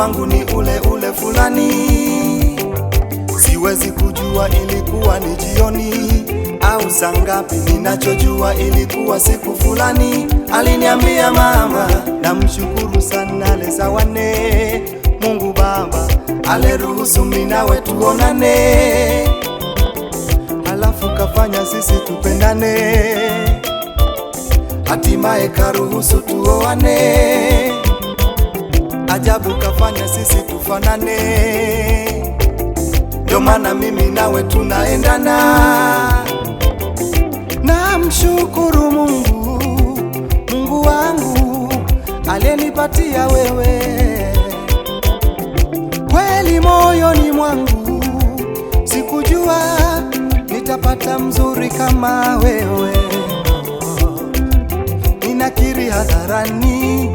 wangu ni ule ule fulani. Siwezi kujua ilikuwa ni jioni au saa ngapi, ninachojua ilikuwa siku fulani. Aliniambia mama, namshukuru sana Lesa wane, Mungu Baba aliruhusu mimi nawe tuonane, halafu kafanya sisi tupendane, hatimaye karuhusu tuoane. Ajabu kafanya sisi tufanane, ndio maana mimi nawe tunaendana. Namshukuru Mungu, Mungu wangu aliyenipatia wewe. Kweli moyoni mwangu sikujua nitapata mzuri kama wewe. Ninakiri hadharani,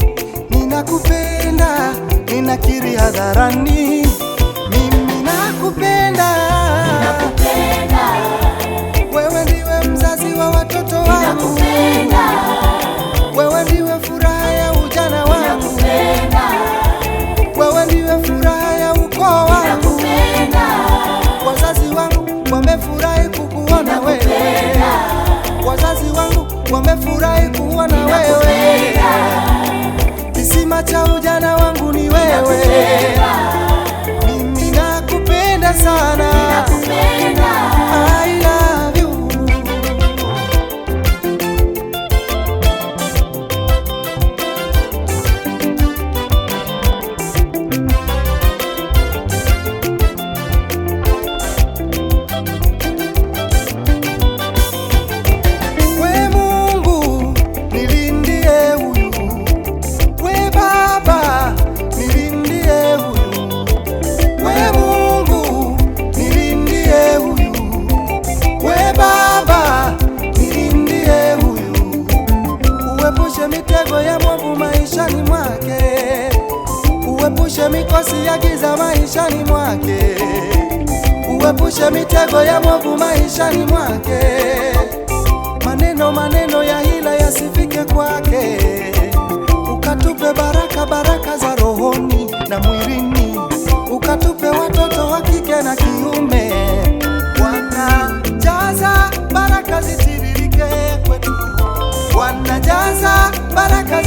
ninakupenda. Ninakiri hadharani, mimi nakupenda. Wewe ndiwe mzazi wa watoto wangu, wewe ndiwe furaha ya ujana wangu, wewe ndiwe furaha ya ukoo wangu. Wazazi wangu wamefurahi kukuona wewe, wazazi wangu wamefurahi kuona wewe. Kisima cha ujana wangu ni wewe, mimi nakupenda sana. I love you. We Mungu nilindie huyu, we Baba nilindie huyu, we Mungu nilindie huyu, we Baba nilindie huyu. Uepushe mitego ya mwovu maishani mwake, uepushe mikosi ya giza maishani mwake, uepushe mitego ya mwovu maishani mwake. Maneno ya hila yasifike kwake, ukatupe baraka za rohoni na mwilini, ukatupe watoto wa kike na kiume. Bwana jaza baraka zitiririke kwetu, Bwana jaza baraka